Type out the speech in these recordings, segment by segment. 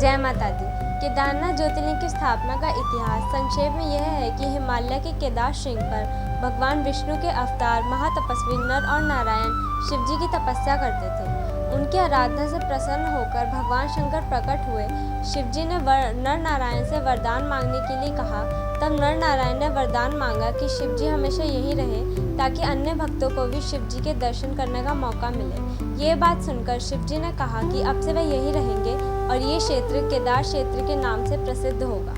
जय माता दी। केदारनाथ ज्योतिर्लिंग की स्थापना का इतिहास संक्षेप में यह है कि हिमालय के केदार श्रृंग पर भगवान विष्णु के अवतार महातपस्वी नर और नारायण शिव जी की तपस्या करते थे। उनकी आराधना से प्रसन्न होकर भगवान शंकर प्रकट हुए। शिव जी ने नर नारायण से वरदान मांगने के लिए कहा। तब नर नारायण ने वरदान मांगा कि शिव जी हमेशा यहीं रहें ताकि अन्य भक्तों को भी शिव जी के दर्शन करने का मौका मिले। ये बात सुनकर शिव जी ने कहा कि अब से वे यहीं रहेंगे और ये क्षेत्र केदार क्षेत्र के नाम से प्रसिद्ध होगा।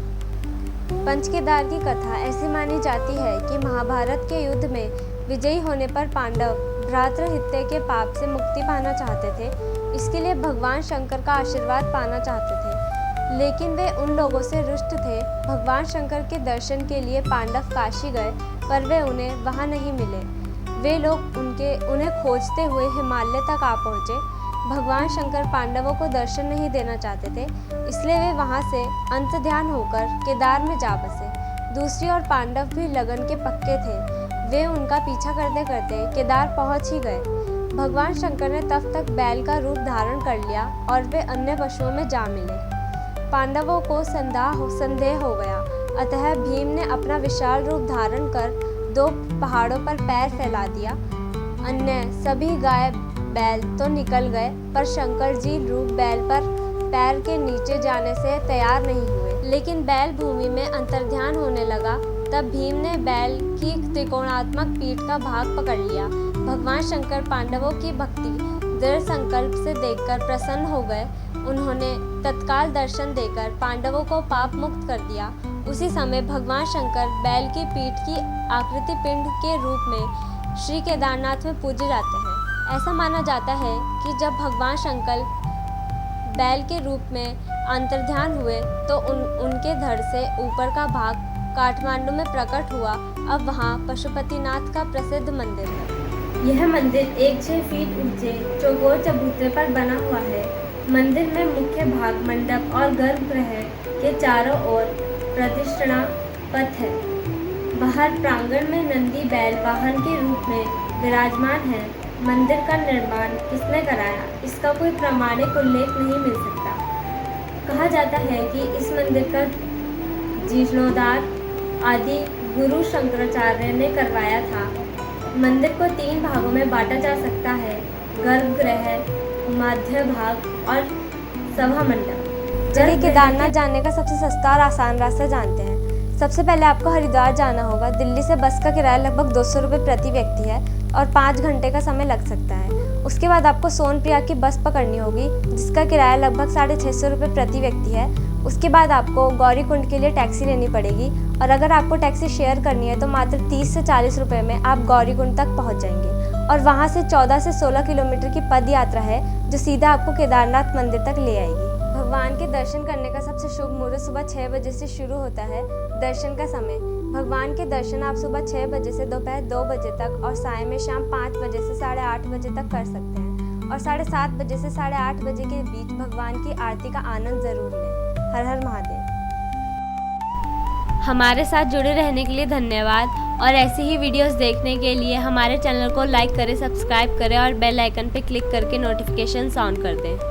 पंचकेदार की कथा ऐसी मानी जाती है कि महाभारत के युद्ध में विजयी होने पर पांडव भ्रातृहत्या के पाप से मुक्ति पाना चाहते थे। इसके लिए भगवान शंकर का आशीर्वाद पाना चाहते थे, लेकिन वे उन लोगों से रुष्ट थे। भगवान शंकर के दर्शन के लिए पांडव काशी गए, पर वे उन्हें वहां नहीं मिले। वे लोग उन्हें खोजते हुए हिमालय तक आ पहुँचे। भगवान शंकर पांडवों को दर्शन नहीं देना चाहते थे, इसलिए वे वहां से अंतर्ध्यान होकर केदार में जा बसे। दूसरी ओर पांडव भी लगन के पक्के थे। वे उनका पीछा करते करते केदार पहुंच ही गए। भगवान शंकर ने तब तक बैल का रूप धारण कर लिया और वे अन्य पशुओं में जा मिले। पांडवों को संदेह हो गया, अतः भीम ने अपना विशाल रूप धारण कर 2 पहाड़ों पर पैर फैला दिया। अन्य सभी गाय बैल तो निकल गए, पर शंकर जी रूप बैल पर पैर के नीचे जाने से तैयार नहीं हुए। लेकिन बैल भूमि में अंतर्ध्यान होने लगा। तब भीम ने बैल की त्रिकोणात्मक पीठ का भाग पकड़ लिया। भगवान शंकर पांडवों की भक्ति दृढ़ संकल्प से देखकर प्रसन्न हो गए। उन्होंने तत्काल दर्शन देकर पांडवों को पाप मुक्त कर दिया। उसी समय भगवान शंकर बैल की पीठ की आकृति पिंड के रूप में श्री केदारनाथ में पूजे जाते हैं। ऐसा माना जाता है कि जब भगवान शंकर बैल के रूप में अंतर्ध्यान हुए तो उनके धड़ से ऊपर का भाग काठमांडू में प्रकट हुआ। अब वहाँ पशुपतिनाथ का प्रसिद्ध मंदिर है। यह मंदिर 1-6 फीट ऊंचे चौकोर चबूतरे पर बना हुआ है। मंदिर में मुख्य भाग मंडप और गर्भगृह के चारों ओर प्रदक्षिणा पथ है। बाहर प्रांगण में नंदी बैल वाहन के रूप में विराजमान है। मंदिर का निर्माण किसने कराया, इसका कोई प्रामाणिक उल्लेख नहीं मिल सकता। कहा जाता है कि इस मंदिर का जीर्णोद्धार आदि गुरु शंकराचार्य ने करवाया था। मंदिर को 3 भागों में बांटा जा सकता है: गर्भगृह, मध्य भाग और सभा मंडप। चलिए केदारनाथ जाने का सबसे सस्ता और आसान रास्ता जानते हैं। सबसे पहले आपको हरिद्वार जाना होगा। दिल्ली से बस का किराया लगभग 200 रुपये प्रति व्यक्ति है और 5 घंटे का समय लग सकता है। उसके बाद आपको सोनप्रयाग की बस पकड़नी होगी, जिसका किराया लगभग 650 रुपये प्रति व्यक्ति है। उसके बाद आपको गौरीकुंड के लिए टैक्सी लेनी पड़ेगी, और अगर आपको टैक्सी शेयर करनी है तो मात्र 30 से 40 रुपये में आप गौरीकुंड तक पहुंच जाएंगे। और वहां से 14 से 16 किलोमीटर की पद यात्रा है, जो सीधा आपको केदारनाथ मंदिर तक ले आएगी। भगवान के दर्शन करने का सबसे शुभ मुहूर्त सुबह 6 बजे से शुरू होता है। दर्शन का समय: भगवान के दर्शन आप सुबह 6 बजे से दोपहर 2 बजे तक और साय में शाम 5 बजे से 8:30 बजे तक कर सकते हैं। और 7:30 बजे से 8:30 बजे के बीच भगवान की आरती का आनंद जरूर लें। हर हर महादेव। हमारे साथ जुड़े रहने के लिए धन्यवाद, और ऐसी ही वीडियोस देखने के लिए हमारे चैनल को लाइक करें, सब्सक्राइब करें और बेल आइकन पर क्लिक करके नोटिफिकेशन ऑन कर दें।